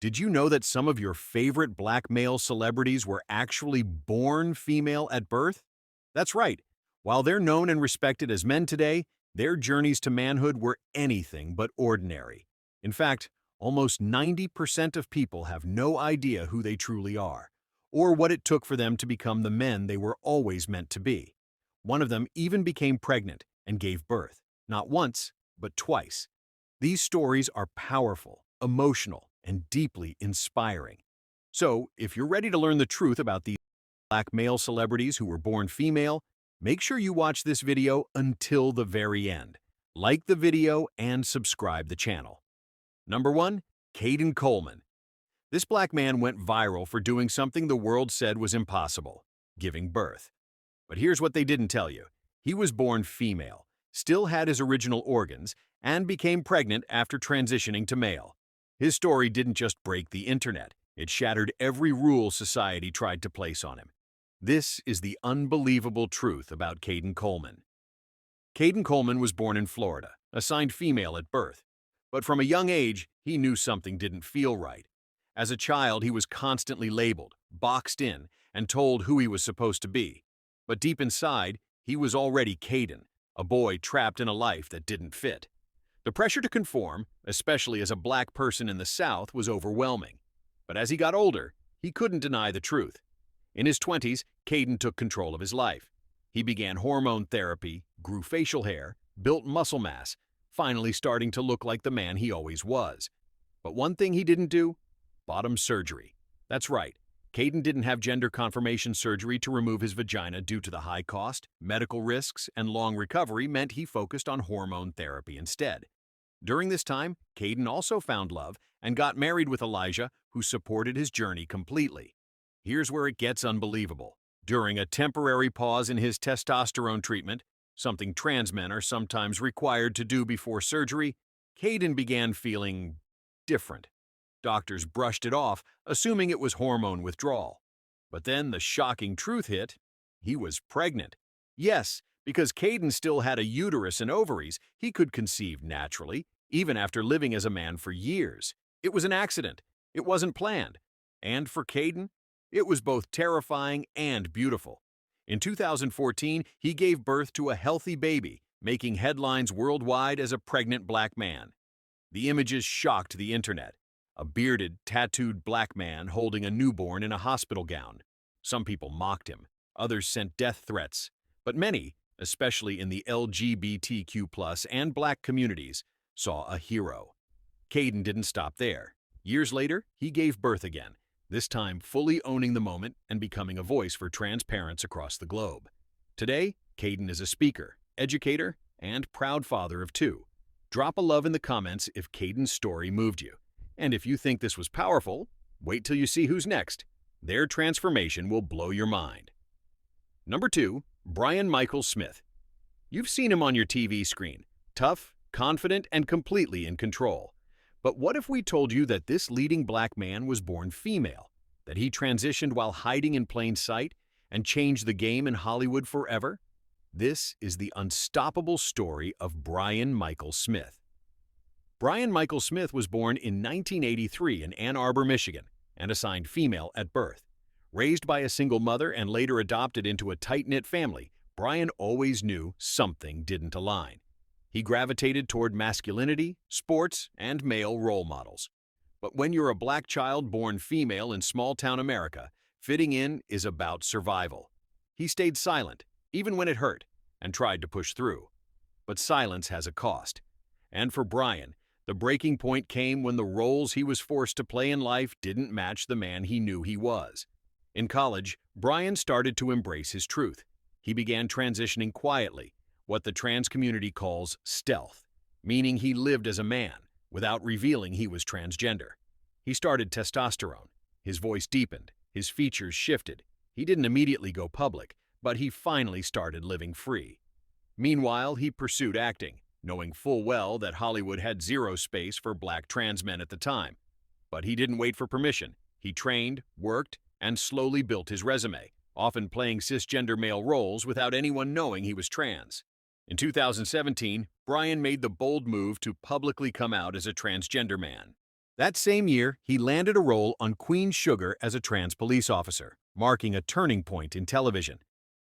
Did you know that some of your favorite black male celebrities were actually born female at birth? That's right. While they're known and respected as men today, their journeys to manhood were anything but ordinary. In fact, almost 90% of people have no idea who they truly are, or what it took for them to become the men they were always meant to be. One of them even became pregnant and gave birth, not once, but twice. These stories are powerful, emotional, and deeply inspiring. So, if you're ready to learn the truth about these black male celebrities who were born female, make sure you watch this video until the very end. Like the video and subscribe the channel. Number 1. Kaden Coleman. This black man went viral for doing something the world said was impossible: giving birth. But here's what they didn't tell you. He was born female, still had his original organs, and became pregnant after transitioning to male. His story didn't just break the internet, it shattered every rule society tried to place on him. This is the unbelievable truth about Kaden Coleman. Kaden Coleman was born in Florida, assigned female at birth. But from a young age, he knew something didn't feel right. As a child, he was constantly labeled, boxed in, and told who he was supposed to be. But deep inside, he was already Kaden, a boy trapped in a life that didn't fit. The pressure to conform, especially as a black person in the South, was overwhelming. But as he got older, he couldn't deny the truth. In his 20s, Kaden took control of his life. He began hormone therapy, grew facial hair, built muscle mass, finally starting to look like the man he always was. But one thing he didn't do: bottom surgery. That's right, Kaden didn't have gender confirmation surgery to remove his vagina due to the high cost, medical risks, and long recovery meant he focused on hormone therapy instead. During this time, Kaden also found love and got married with Elijah, who supported his journey completely. Here's where it gets unbelievable. During a temporary pause in his testosterone treatment, something trans men are sometimes required to do before surgery, Kaden began feeling different. Doctors brushed it off, assuming it was hormone withdrawal. But then the shocking truth hit: he was pregnant. Yes, because Kaden still had a uterus and ovaries, he could conceive naturally, even after living as a man for years. It was an accident. It wasn't planned. And for Kaden, it was both terrifying and beautiful. In 2014, he gave birth to a healthy baby, making headlines worldwide as a pregnant black man. The images shocked the internet. A bearded, tattooed black man holding a newborn in a hospital gown. Some people mocked him. Others sent death threats. But many, especially in the LGBTQ+ and black communities, saw a hero. Kaden didn't stop there. Years later, he gave birth again, this time fully owning the moment and becoming a voice for trans parents across the globe. Today, Kaden is a speaker, educator, and proud father of two. Drop a love in the comments if Kaden's story moved you. And if you think this was powerful, wait till you see who's next. Their transformation will blow your mind. Number 2. Brian Michael Smith. You've seen him on your TV screen. Tough, confident, and completely in control. But what if we told you that this leading black man was born female, that he transitioned while hiding in plain sight and changed the game in Hollywood forever? This is the unstoppable story of Brian Michael Smith. Brian Michael Smith was born in 1983 in Ann Arbor, Michigan, and assigned female at birth. Raised by a single mother and later adopted into a tight-knit family, Brian always knew something didn't align. He gravitated toward masculinity, sports, and male role models. But when you're a black child born female in small-town America, fitting in is about survival. He stayed silent, even when it hurt, and tried to push through. But silence has a cost. And for Brian, the breaking point came when the roles he was forced to play in life didn't match the man he knew he was. In college, Brian started to embrace his truth. He began transitioning quietly, what the trans community calls stealth, meaning he lived as a man, without revealing he was transgender. He started testosterone. His voice deepened. His features shifted. He didn't immediately go public, but he finally started living free. Meanwhile, he pursued acting, knowing full well that Hollywood had zero space for black trans men at the time. But he didn't wait for permission. He trained, worked, and slowly built his resume, often playing cisgender male roles without anyone knowing he was trans. In 2017, Brian made the bold move to publicly come out as a transgender man. That same year, he landed a role on Queen's Sugar as a trans police officer, marking a turning point in television.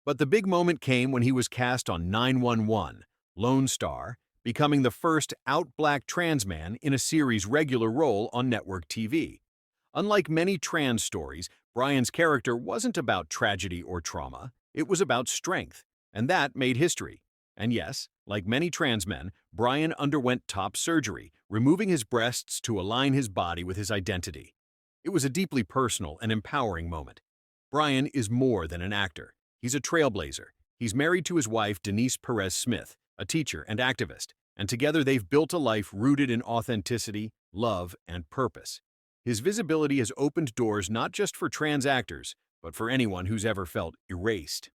But the big moment came when he was cast on 911, Lone Star, becoming the first out black trans man in a series' regular role on network TV. Unlike many trans stories, Brian's character wasn't about tragedy or trauma, it was about strength, and that made history. And yes, like many trans men, Brian underwent top surgery, removing his breasts to align his body with his identity. It was a deeply personal and empowering moment. Brian is more than an actor. He's a trailblazer. He's married to his wife, Denise Perez Smith, a teacher and activist, and together they've built a life rooted in authenticity, love, and purpose. His visibility has opened doors not just for trans actors, but for anyone who's ever felt erased.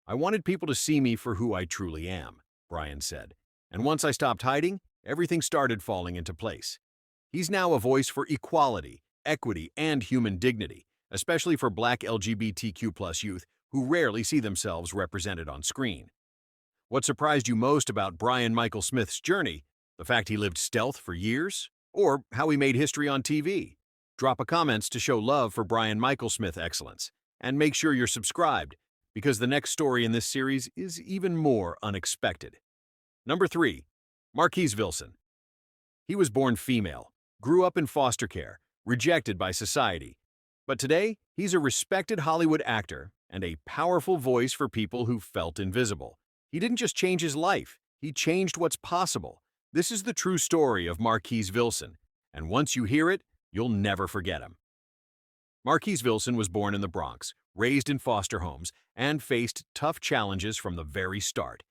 "I wanted people to see me for who I truly am," Brian said. "And once I stopped hiding, everything started falling into place." He's now a voice for equality, equity, and human dignity, especially for Black LGBTQ+ youth who rarely see themselves represented on screen. What surprised you most about Brian Michael Smith's journey? The fact he lived stealth for years? Or how he made history on TV? Drop a comments to show love for Brian Michael Smith excellence. And make sure you're subscribed, because the next story in this series is even more unexpected. Number 3. Marquise Vilson. He was born female, grew up in foster care, rejected by society. But today, he's a respected Hollywood actor and a powerful voice for people who felt invisible. He didn't just change his life, he changed what's possible. This is the true story of Marquise Vilson, and once you hear it, you'll never forget him. Marquise Vilson was born in the Bronx, raised in foster homes, and faced tough challenges from the very start.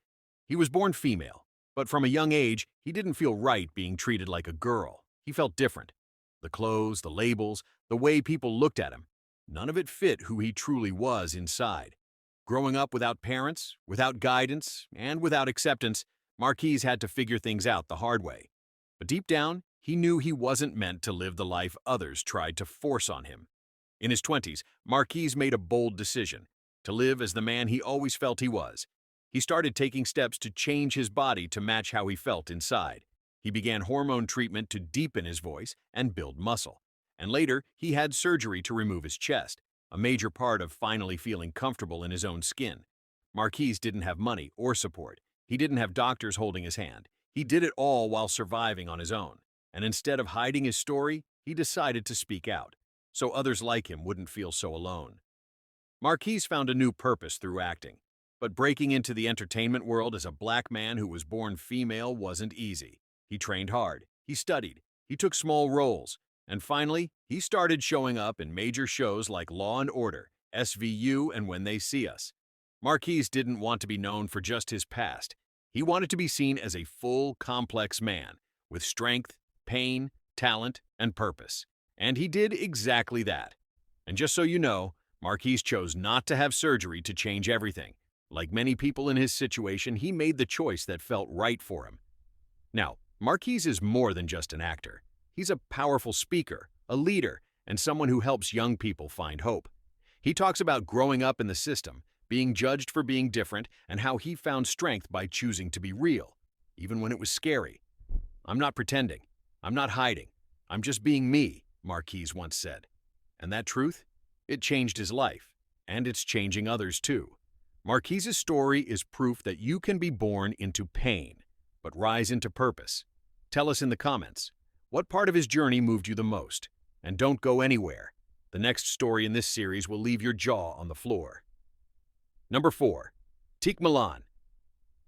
He was born female, but from a young age, he didn't feel right being treated like a girl. He felt different. The clothes, the labels, the way people looked at him, none of it fit who he truly was inside. Growing up without parents, without guidance, and without acceptance, Marquise had to figure things out the hard way. But deep down, he knew he wasn't meant to live the life others tried to force on him. In his 20s, Marquise made a bold decision to live as the man he always felt he was. He started taking steps to change his body to match how he felt inside. He began hormone treatment to deepen his voice and build muscle. And later, he had surgery to remove his chest, a major part of finally feeling comfortable in his own skin. Marquise didn't have money or support. He didn't have doctors holding his hand. He did it all while surviving on his own. And instead of hiding his story, he decided to speak out, so others like him wouldn't feel so alone. Marquise found a new purpose through acting. But breaking into the entertainment world as a black man who was born female wasn't easy. He trained hard, he studied, he took small roles, and finally, he started showing up in major shows like Law and Order, SVU, and When They See Us. Marquise didn't want to be known for just his past. He wanted to be seen as a full, complex man, with strength, pain, talent, and purpose. And he did exactly that. And just so you know, Marquise chose not to have surgery to change everything. Like many people in his situation, he made the choice that felt right for him. Now, Marquise is more than just an actor. He's a powerful speaker, a leader, and someone who helps young people find hope. He talks about growing up in the system, being judged for being different, and how he found strength by choosing to be real, even when it was scary. "I'm not pretending. I'm not hiding. I'm just being me," Marquise once said. And that truth? It changed his life, and it's changing others too. Marquise's story is proof that you can be born into pain, but rise into purpose. Tell us in the comments, what part of his journey moved you the most? And don't go anywhere. The next story in this series will leave your jaw on the floor. Number 4. Tiq Milan.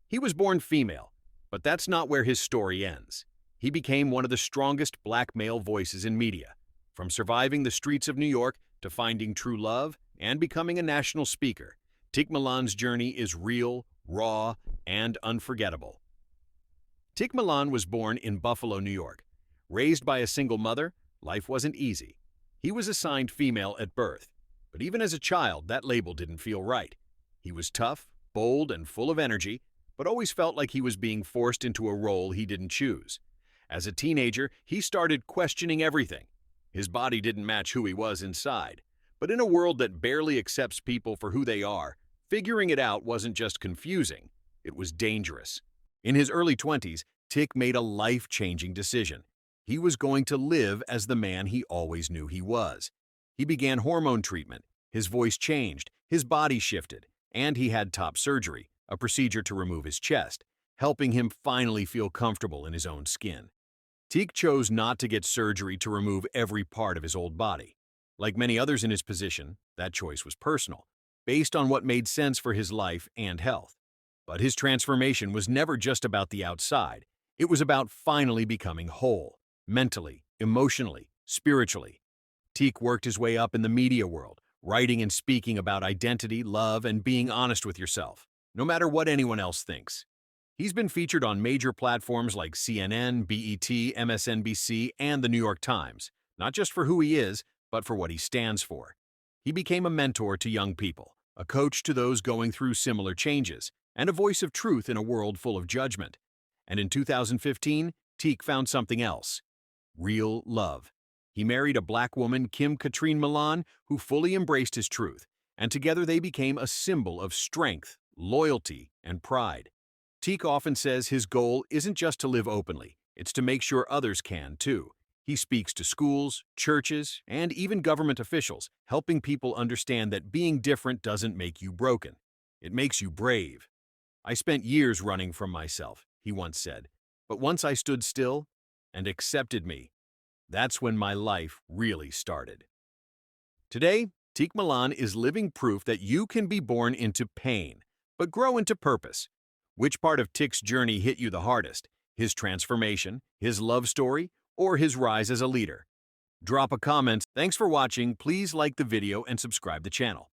He was born female, but that's not where his story ends. He became one of the strongest black male voices in media, from surviving the streets of New York to finding true love and becoming a national speaker. Tiq Milan's journey is real, raw, and unforgettable. Tiq Milan was born in Buffalo, New York. Raised by a single mother, life wasn't easy. He was assigned female at birth, but even as a child, that label didn't feel right. He was tough, bold, and full of energy, but always felt like he was being forced into a role he didn't choose. As a teenager, he started questioning everything. His body didn't match who he was inside. But in a world that barely accepts people for who they are, figuring it out wasn't just confusing, it was dangerous. In his early 20s, Tiq made a life-changing decision. He was going to live as the man he always knew he was. He began hormone treatment, his voice changed, his body shifted, and he had top surgery, a procedure to remove his chest, helping him finally feel comfortable in his own skin. Tiq chose not to get surgery to remove every part of his old body. Like many others in his position, that choice was personal, based on what made sense for his life and health. But his transformation was never just about the outside. It was about finally becoming whole, mentally, emotionally, spiritually. Tiq worked his way up in the media world, writing and speaking about identity, love, and being honest with yourself, no matter what anyone else thinks. He's been featured on major platforms like CNN, BET, MSNBC, and the New York Times, not just for who he is, but for what he stands for. He became a mentor to young people, a coach to those going through similar changes, and a voice of truth in a world full of judgment. And in 2015, Tiq found something else: real love. He married a black woman, Tiq Milan, who fully embraced his truth, and together they became a symbol of strength, loyalty, and pride. Tiq often says his goal isn't just to live openly, it's to make sure others can, too. He speaks to schools, churches, and even government officials, helping people understand that being different doesn't make you broken. It makes you brave. "I spent years running from myself," he once said, "but once I stood still and accepted me, that's when my life really started." Today, Tiq Milan is living proof that you can be born into pain, but grow into purpose. Which part of Tiq's journey hit you the hardest? His transformation, his love story, or his rise as a leader? Drop a comment. Thanks for watching. Please like the video and subscribe the channel.